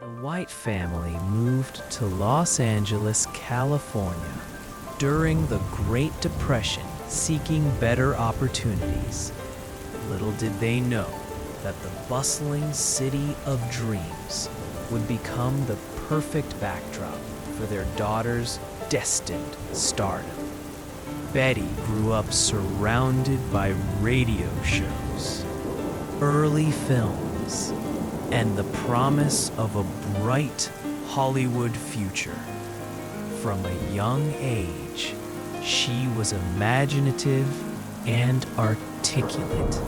The White family moved to Los Angeles, California during the Great Depression, seeking better opportunities. Little did they know that the bustling city of dreams would become the perfect backdrop for their daughter's destined stardom. Betty grew up surrounded by radio shows, early films, and the promise of a bright Hollywood future. From a young age, she was imaginative and articulate.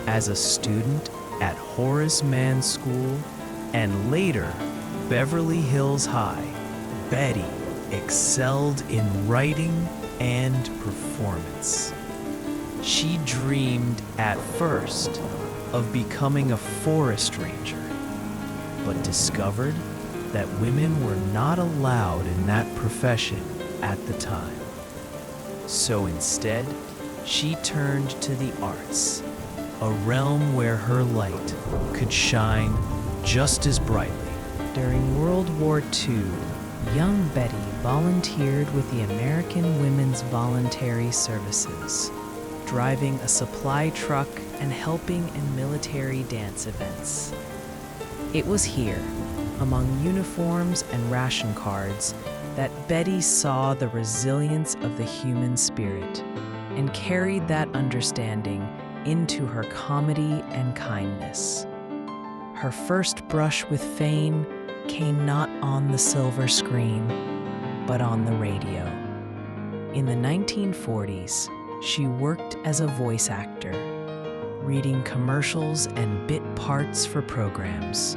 As a student at Horace Mann School and later Beverly Hills High, Betty excelled in writing and performance. She dreamed at first of becoming a forest ranger, but discovered that women were not allowed in that profession at the time. So instead, she turned to the arts, a realm where her light could shine just as brightly. During World War II, young Betty volunteered with the American Women's Voluntary Services, driving a supply truck and helping in military dance events. It was here, among uniforms and ration cards, that Betty saw the resilience of the human spirit and carried that understanding into her comedy and kindness. Her first brush with fame came not on the silver screen, but on the radio. In the 1940s, she worked as a voice actor, reading commercials and bit parts for programs.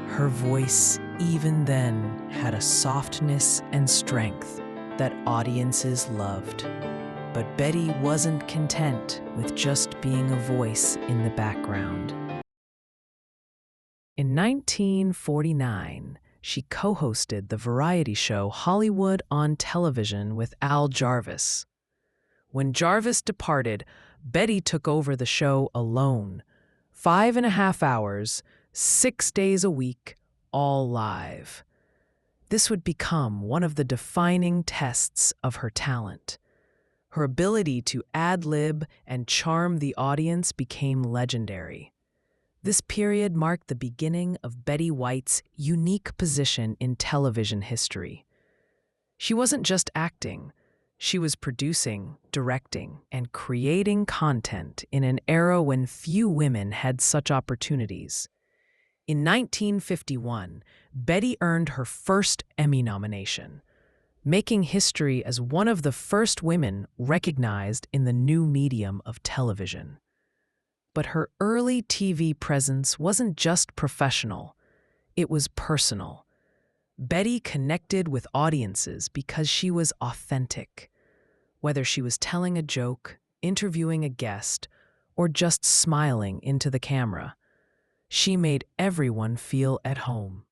Her voice, even then, had a softness and strength that audiences loved. But Betty wasn't content with just being a voice in the background. In 1949, she co-hosted the variety show Hollywood on Television with Al Jarvis. When Jarvis departed, Betty took over the show alone. 5.5 hours, 6 days a week, all live. This would become one of the defining tests of her talent. Her ability to ad-lib and charm the audience became legendary. This period marked the beginning of Betty White's unique position in television history. She wasn't just acting. She was producing, directing, and creating content in an era when few women had such opportunities. In 1951, Betty earned her first Emmy nomination, making history as one of the first women recognized in the new medium of television. But her early TV presence wasn't just professional, it was personal. Betty connected with audiences because she was authentic. Whether she was telling a joke, interviewing a guest, or just smiling into the camera, she made everyone feel at home.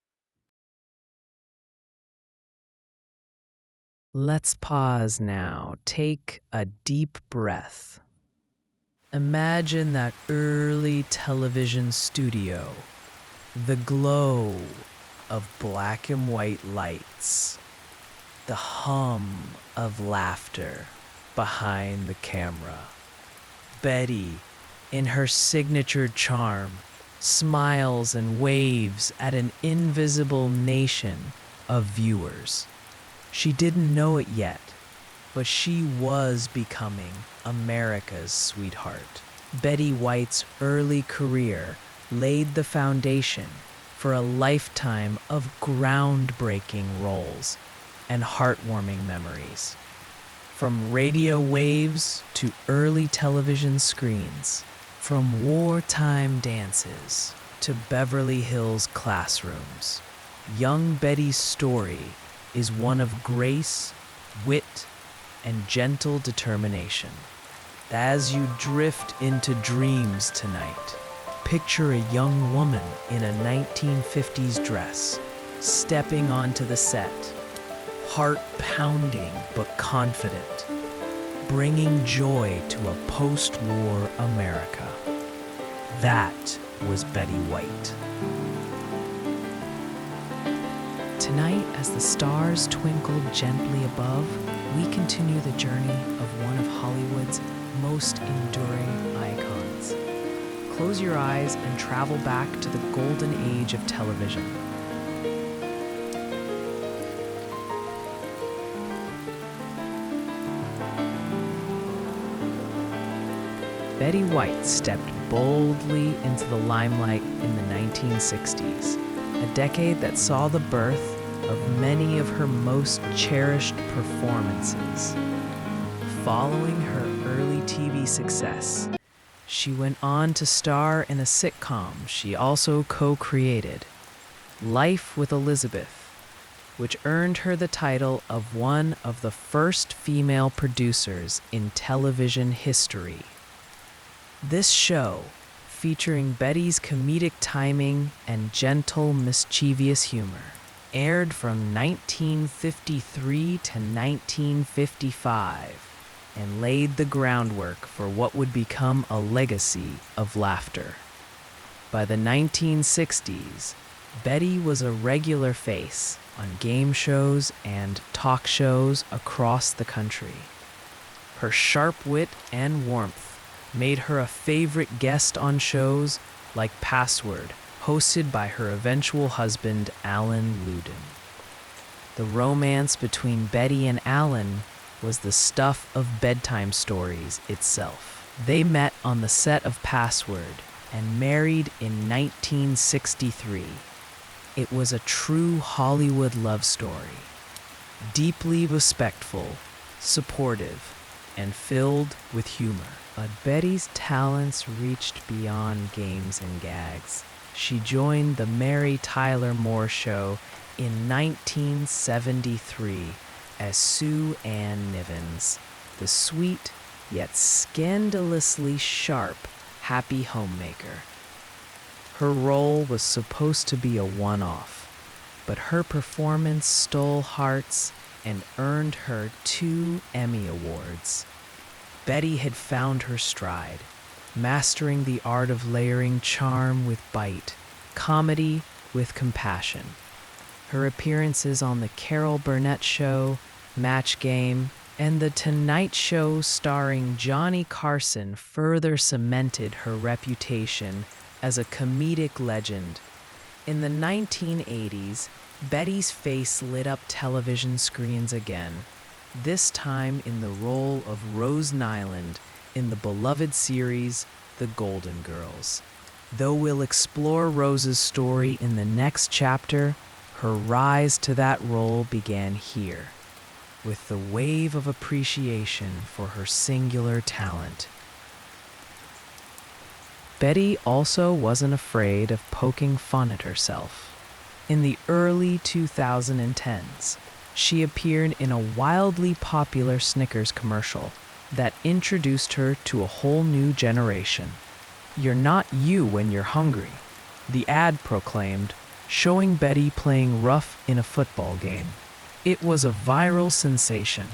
Let's pause now. Take a deep breath. Imagine that early television studio, the glow of black and white lights, the hum of laughter behind the camera. Betty, in her signature charm, smiles and waves at an invisible nation of viewers. She didn't know it yet, but she was becoming America's sweetheart. Betty White's early career laid the foundation for a lifetime of groundbreaking roles and heartwarming memories. From radio waves to early television screens, from wartime dances to Beverly Hills classrooms, young Betty's story is one of grace, wit, and gentle determination. As you drift into dreams tonight, picture a young woman in a 1950s dress, stepping onto the set, heart pounding but confident, bringing joy to a post-war America. That was Betty White. Tonight, as the stars twinkle gently above, we continue the journey of one of Hollywood's most enduring icons. Close your eyes and travel back to the golden age of television. Betty White stepped boldly into the limelight in the 1960s, a decade that saw the birth of many of her most cherished performances. Following her early TV success, she went on to star in a sitcom she also co-created, Life with Elizabeth, which earned her the title of one of the first female producers in television history. This show, featuring Betty's comedic timing and gentle, mischievous humor, aired from 1953 to 1955 and laid the groundwork for what would become a legacy of laughter. By the 1960s, Betty was a regular face on game shows and talk shows across the country. Her sharp wit and warmth made her a favorite guest on shows like Password, hosted by her eventual husband, Allen Ludden. The romance between Betty and Allen was the stuff of bedtime stories itself. They met on the set of Password and married in 1963. It was a true Hollywood love story, deeply respectful, supportive, and filled with humor. But Betty's talents reached beyond games and gags. She joined the Mary Tyler Moore Show in 1973 as Sue Ann Nivens, the sweet yet scandalously sharp happy homemaker. Her role was supposed to be a one-off, but her performance stole hearts and earned her 2 Emmy Awards. Betty had found her stride, mastering the art of layering charm with bite, comedy with compassion. Her appearances on The Carol Burnett Show, Match Game, and The Tonight Show starring Johnny Carson further cemented her reputation as a comedic legend. In the 1980s, Betty's face lit up television screens again, this time in the role of Rose Nyland in the beloved series The Golden Girls. Though we'll explore Rose's story in the next chapter, her rise to that role began here, with the wave of appreciation for her singular talent. Betty also wasn't afraid of poking fun at herself. In the early 2010s, she appeared in a wildly popular Snickers commercial that introduced her to a whole new generation. "You're not you when you're hungry," the ad proclaimed, showing Betty playing rough in a football game. It was a viral sensation.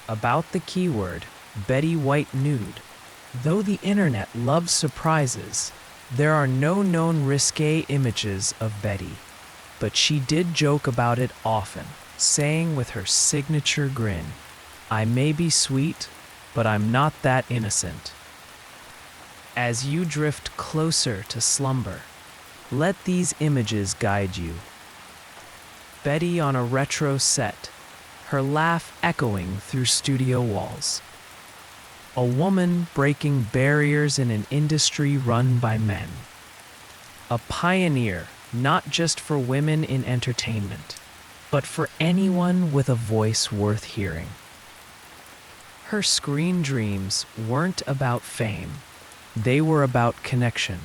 About the keyword, Betty White nude. Though the internet loves surprises, there are no known risque images of Betty, but she did joke about it often, saying with her signature grin, "I may be sweet, but I'm not that innocent." As you drift closer to slumber, let these images guide you. Betty on a retro set, her laugh echoing through studio walls. A woman breaking barriers in an industry run by men. A pioneer not just for women in entertainment, but for anyone with a voice worth hearing. Her screen dreams weren't about fame. They were about connection,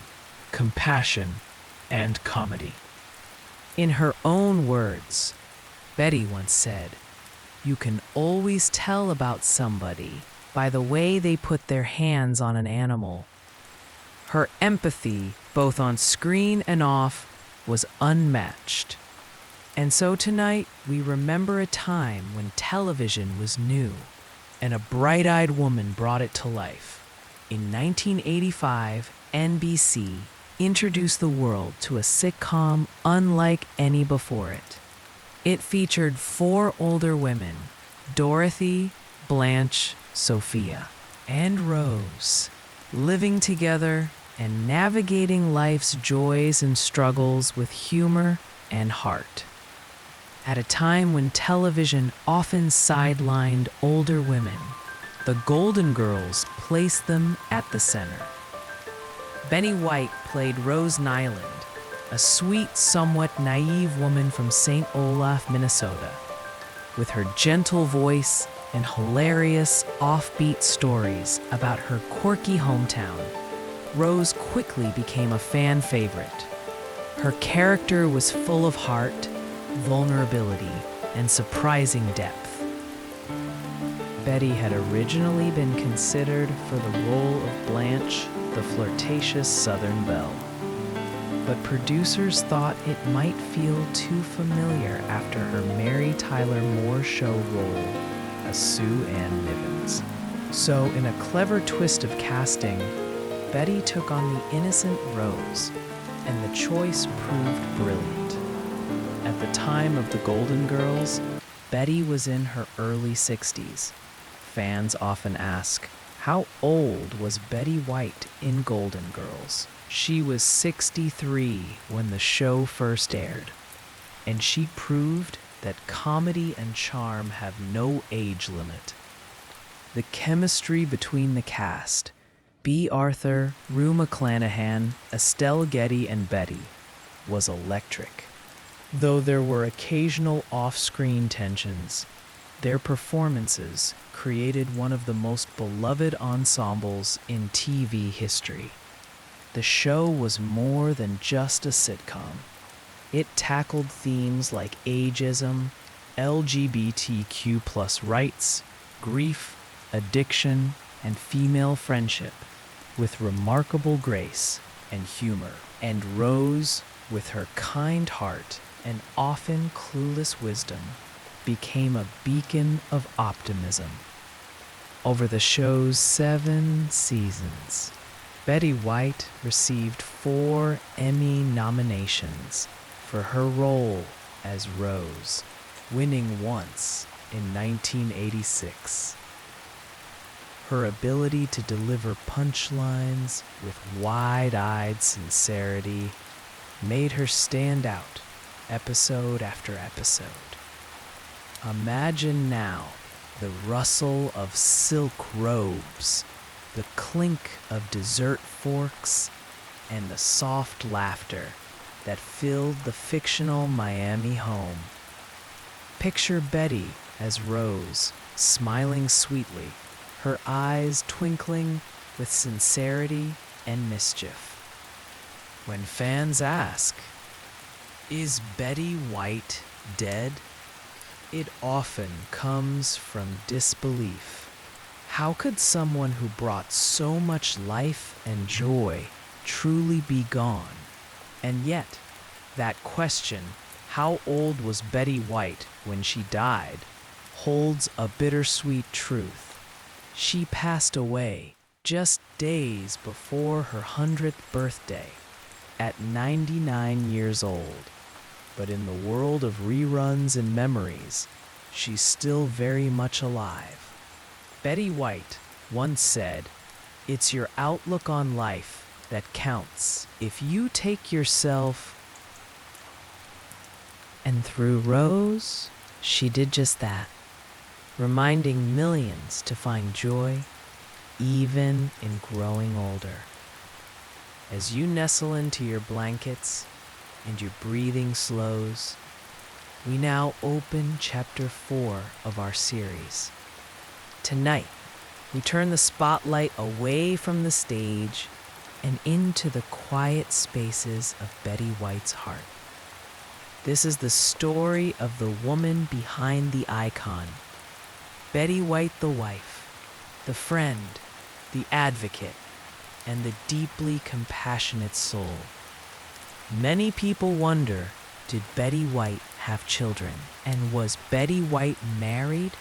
compassion, and comedy. In her own words, Betty once said, "You can always tell about somebody by the way they put their hands on an animal." Her empathy, both on screen and off, was unmatched. And so tonight, we remember a time when television was new, and a bright-eyed woman brought it to life. In 1985, NBC introduced the world to a sitcom unlike any before it. It featured 4 older women: Dorothy, Blanche, Sophia, and Rose, living together and navigating life's joys and struggles with humor and heart. At a time when television often sidelined older women, the Golden Girls placed them at the center. Betty White played Rose Nyland, a sweet, somewhat naive woman from St. Olaf, Minnesota. With her gentle voice and hilarious, offbeat stories about her quirky hometown, Rose quickly became a fan favorite. Her character was full of heart, vulnerability, and surprising depth. Betty had originally been considered for the role of Blanche, the flirtatious Southern belle. But producers thought it might feel too familiar after her Mary Tyler Moore Show role as Sue Ann Nivens. So, in a clever twist of casting, Betty took on the innocent Rose, and the choice proved brilliant. At the time of the Golden Girls, Betty was in her early 60s. Fans often ask, how old was Betty White in Golden Girls? She was 63 when the show first aired, and she proved that comedy and charm have no age limit. The chemistry between the cast, B. Arthur, Rue McClanahan, Estelle Getty, and Betty, was electric. Though there were occasional off-screen tensions, their performances created one of the most beloved ensembles in TV history. The show was more than just a sitcom. It tackled themes like ageism, LGBTQ+ rights, grief, addiction, and female friendship with remarkable grace and humor. And Rose, with her kind heart and often clueless wisdom, became a beacon of optimism. Over the show's 7 seasons, Betty White received 4 Emmy nominations for her role as Rose, winning once in 1986. Her ability to deliver punchlines with wide-eyed sincerity made her stand out episode after episode. Imagine now the rustle of silk robes, the clink of dessert forks, and the soft laughter that filled the fictional Miami home. Picture Betty as Rose, smiling sweetly, her eyes twinkling with sincerity and mischief. When fans ask, "Is Betty White dead?" it often comes from disbelief. How could someone who brought so much life and joy truly be gone? And yet, that question, how old was Betty White when she died, holds a bittersweet truth. She passed away just days before her 100th birthday, at 99 years old. But in the world of reruns and memories, she's still very much alive. Betty White once said, "It's your outlook on life that counts. If you take yourself..." And through Rose, she did just that, reminding millions to find joy, even in growing older. As you nestle into your blankets and your breathing slows, we now open Chapter 4 of our series. Tonight, we turn the spotlight away from the stage and into the quiet spaces of Betty White's heart. This is the story of the woman behind the icon, Betty White, the wife, the friend, the advocate, and the deeply compassionate soul. Many people wonder, did Betty White have children? And was Betty White married?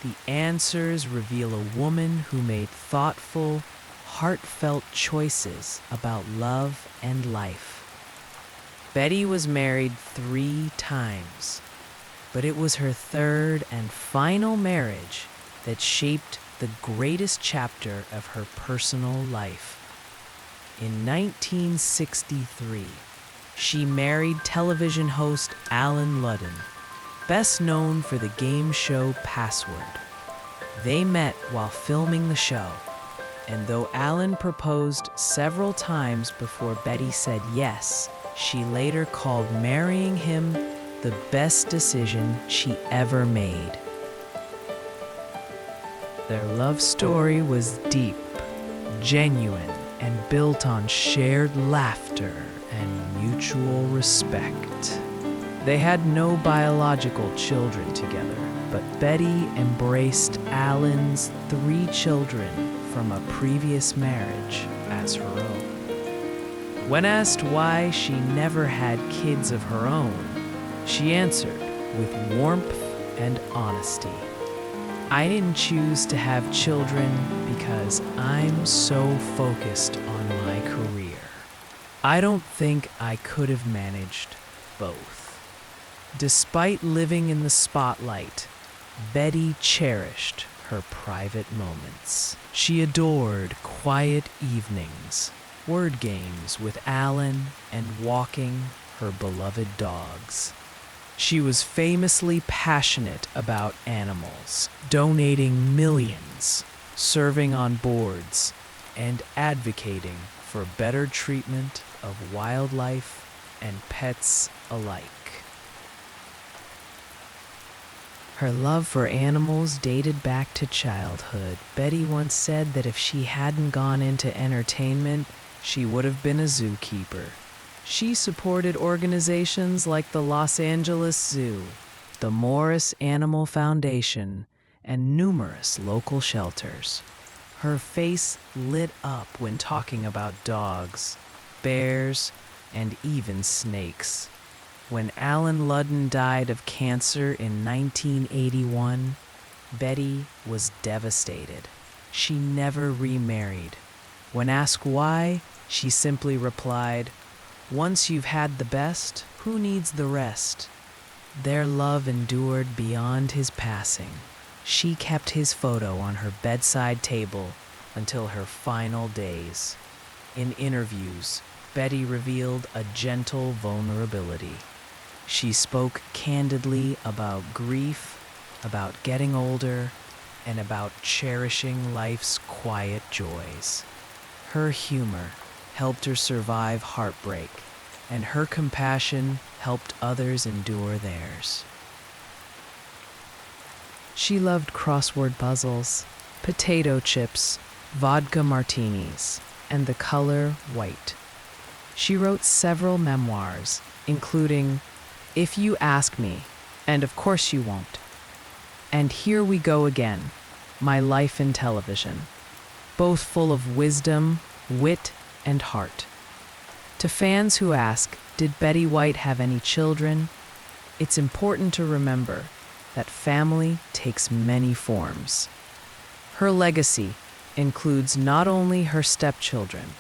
The answers reveal a woman who made thoughtful, heartfelt choices about love and life. Betty was married 3 times, But it was her third and final marriage that shaped the greatest chapter of her personal life. In 1963, she married television host Allen Ludden, best known for the game show Password. They met while filming the show, and though Allen proposed several times before Betty said yes, she later called marrying him the best decision she ever made. Their love story was deep, genuine, and built on shared laughter and mutual respect. They had no biological children together, but Betty embraced Allen's 3 children from a previous marriage as her own. When asked why she never had kids of her own, she answered with warmth and honesty, "I didn't choose to have children because I'm so focused on my career. I don't think I could have managed both." Despite living in the spotlight, Betty cherished her private moments. She adored quiet evenings, word games with Allen, and walking her beloved dogs. She was famously passionate about animals, donating millions, serving on boards, and advocating for better treatment of wildlife and pets alike. Her love for animals dated back to childhood. Betty once said that if she hadn't gone into entertainment, she would have been a zookeeper. She supported organizations like the Los Angeles Zoo, the Morris Animal Foundation, and numerous local shelters. Her face lit up when talking about dogs, bears, and even snakes. When Allen Ludden died of cancer in 1981, Betty was devastated. She never remarried. When asked why, she simply replied, "Once you've had the best, who needs the rest?" Their love endured beyond his passing. She kept his photo on her bedside table until her final days. In interviews, Betty revealed a gentle vulnerability. She spoke candidly about grief, about getting older, and about cherishing life's quiet joys. Her humor helped her survive heartbreak, and her compassion helped others endure theirs. She loved crossword puzzles, potato chips, vodka martinis, and the color white. She wrote several memoirs, including If You Ask Me, and Of Course You Won't, and Here We Go Again, My Life in Television, both full of wisdom, wit, and heart. To fans who ask, did Betty White have any children? It's important to remember that family takes many forms. Her legacy includes not only her stepchildren,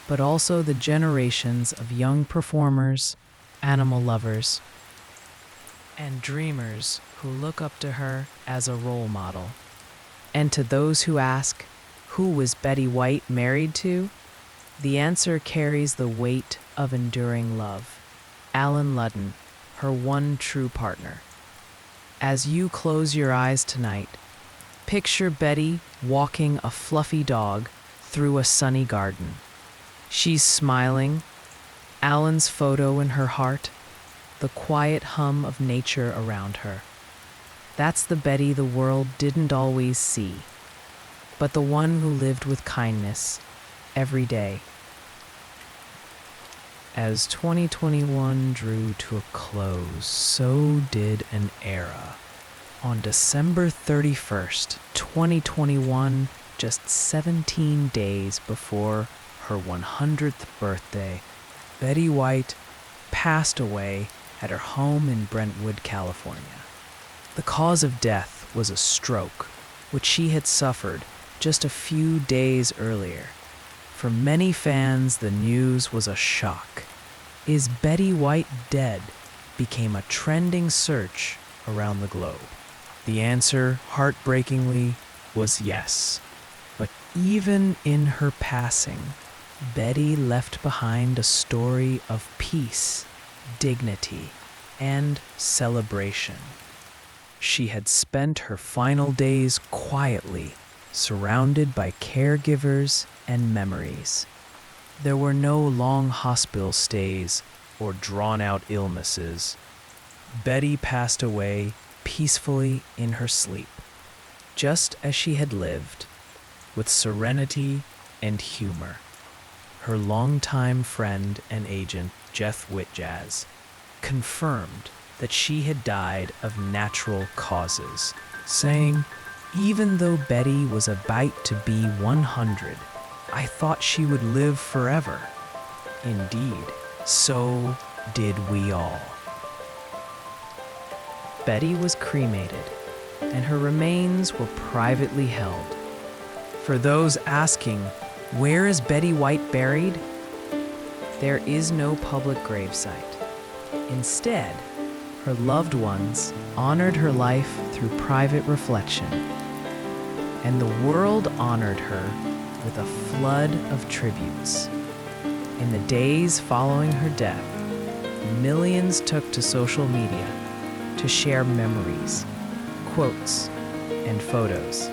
but also the generations of young performers, animal lovers, and dreamers who look up to her as a role model. And to those who ask, who was Betty White married to? The answer carries the weight of enduring love. Allen Ludden, her one true partner. As you close your eyes tonight, picture Betty walking a fluffy dog through a sunny garden. She's smiling, Allen's photo in her heart, the quiet hum of nature around her. That's the Betty the world didn't always see, but the one who lived with kindness every day. As 2021 drew to a close, so did an era. On December 31st, 2021, just 17 days before her 100th birthday, Betty White passed away at her home in Brentwood, California. The cause of death was a stroke, which she had suffered just a few days earlier. For many fans, the news was a shock. Is Betty White dead? Became a trending search around the globe. The answer, heartbreakingly, was yes. But even in her passing, Betty left behind a story of peace, dignity, and celebration. She had spent her final days quietly, surrounded by caregivers and memories. There were no long hospital stays or drawn-out illnesses. Betty passed away peacefully in her sleep, just as she had lived, with serenity and humor. Her longtime friend and agent, Jeff Whitjazz, confirmed that she had died of natural causes, saying, "Even though Betty was about to be 100, I thought she would live forever." Indeed, so did we all. Betty was cremated, and her remains were privately held. For those asking, where is Betty White buried? There is no public gravesite. Instead, her loved ones honored her life through private reflection, and the world honored her with a flood of tributes. In the days following her death, millions took to social media to share memories, quotes, and photos.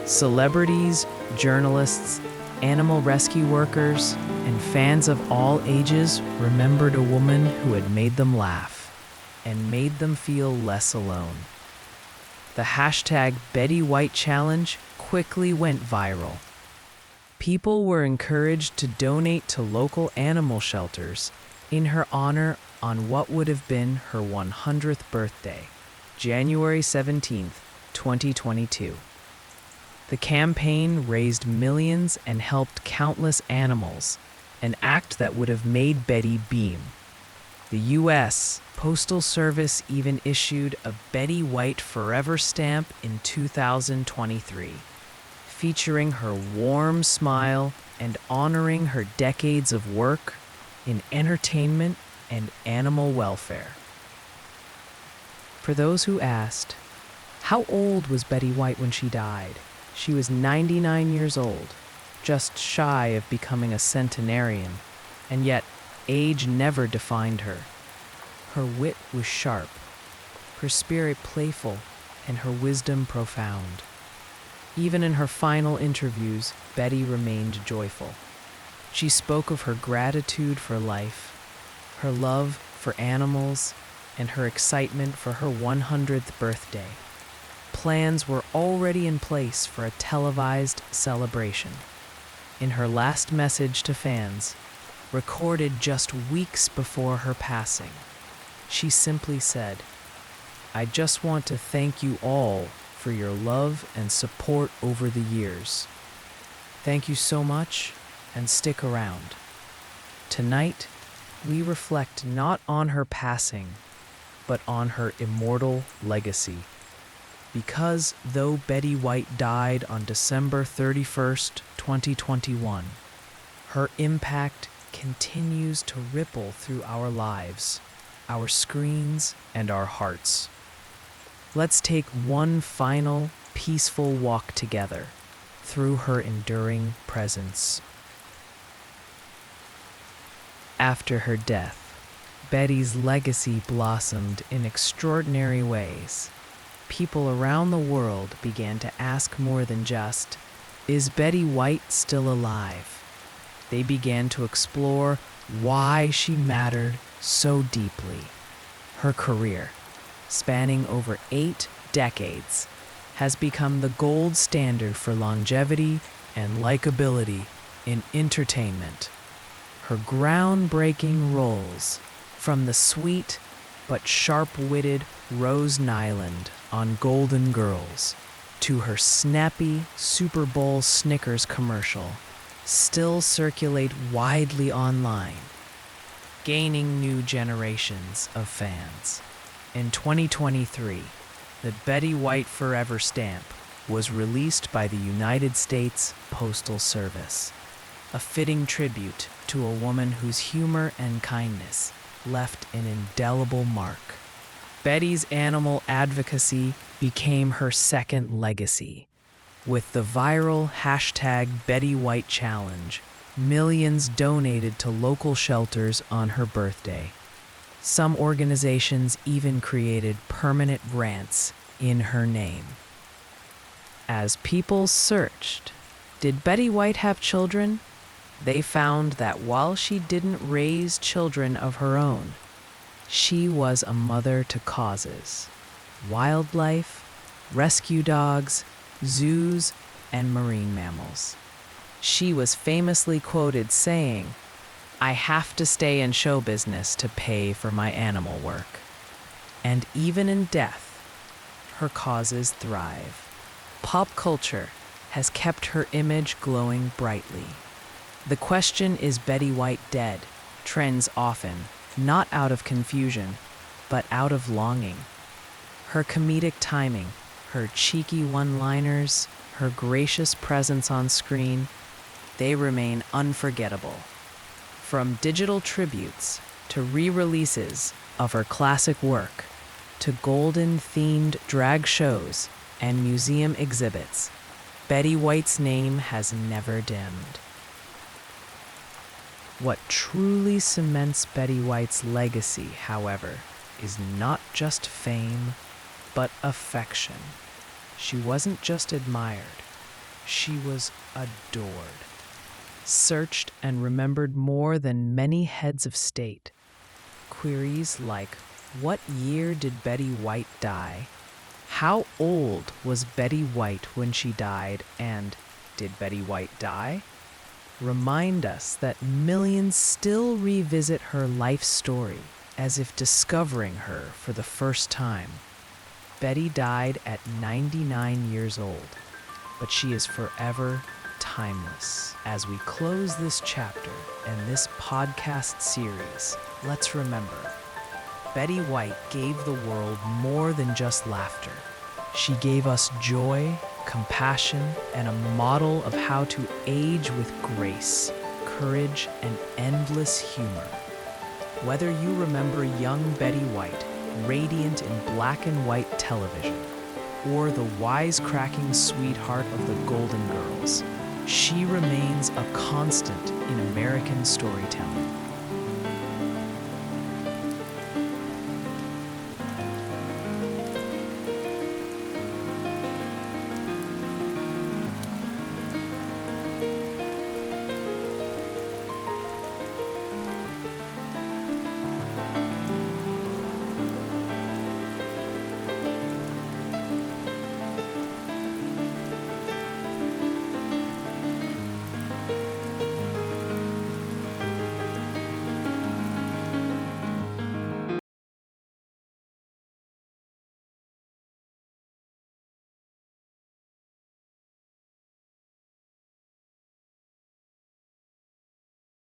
Celebrities, journalists, animal rescue workers, and fans of all ages remembered a woman who had made them laugh and made them feel less alone. The hashtag Betty White Challenge quickly went viral. People were encouraged to donate to local animal shelters in her honor on what would have been her 100th birthday, January 17th, 2022. The campaign raised millions and helped countless animals, an act that would have made Betty beam. The U.S. Postal Service even issued a Betty White Forever stamp in 2023, featuring her warm smile and honoring her decades of work in entertainment and animal welfare. For those who asked, how old was Betty White when she died? She was 99 years old, just shy of becoming a centenarian, and yet age never defined her. Her wit was sharp, her spirit playful, and her wisdom profound. Even in her final interviews, Betty remained joyful. She spoke of her gratitude for life, her love for animals, and her excitement for her 100th birthday. Plans were already in place for a televised celebration. In her last message to fans, recorded just weeks before her passing, she simply said, "I just want to thank you all for your love and support over the years. Thank you so much, and stick around." Tonight, we reflect not on her passing, but on her immortal legacy. Because though Betty White died on December 31st, 2021, her impact continues to ripple through our lives, our screens, and our hearts. Let's take one final, peaceful walk together through her enduring presence. After her death, Betty's legacy blossomed in extraordinary ways. People around the world began to ask more than just, is Betty White still alive? They began to explore why she mattered so deeply. Her career, spanning over 8 decades, has become the gold standard for longevity and likability in entertainment. Her groundbreaking roles, from the sweet but sharp-witted Rose Nyland on Golden Girls to her snappy Super Bowl Snickers commercial, still circulate widely online, gaining new generations of fans. In 2023, the Betty White Forever stamp was released by the United States Postal Service, a fitting tribute to a woman whose humor and kindness left an indelible mark. Betty's animal advocacy became her second legacy. With the viral hashtag Betty White Challenge, millions donated to local shelters on her birthday. Some organizations even created permanent grants in her name. As people searched, did Betty White have children? They found that while she didn't raise children of her own, she was a mother to causes: wildlife, rescue dogs, zoos, and marine mammals. She was famously quoted saying, "I have to stay in show business to pay for my animal work." And even in death, her causes thrive. Pop culture has kept her image glowing brightly. The question, "Is Betty White dead?" trends often, not out of confusion, but out of longing. Her comedic timing, her cheeky one-liners, her gracious presence on screen, they remain unforgettable. From digital tributes to re-releases of her classic work, to golden-themed drag shows and museum exhibits, Betty White's name has never dimmed. What truly cements Betty White's legacy, however, is not just fame, but affection. She wasn't just admired, she was adored. Searched and remembered more than many heads of state. Queries like, what year did Betty White die? How old was Betty White when she died? And did Betty White die? Remind us that millions still revisit her life story as if discovering her for the first time. Betty died at 99 years old, but she is forever timeless. As we close this chapter and this podcast series, let's remember, Betty White gave the world more than just laughter. She gave us joy, compassion, and a model of how to age with grace, courage, and endless humor. Whether you remember young Betty White, radiant in black and white television, or the wisecracking sweetheart of the Golden Girls, she remains a constant in American storytelling.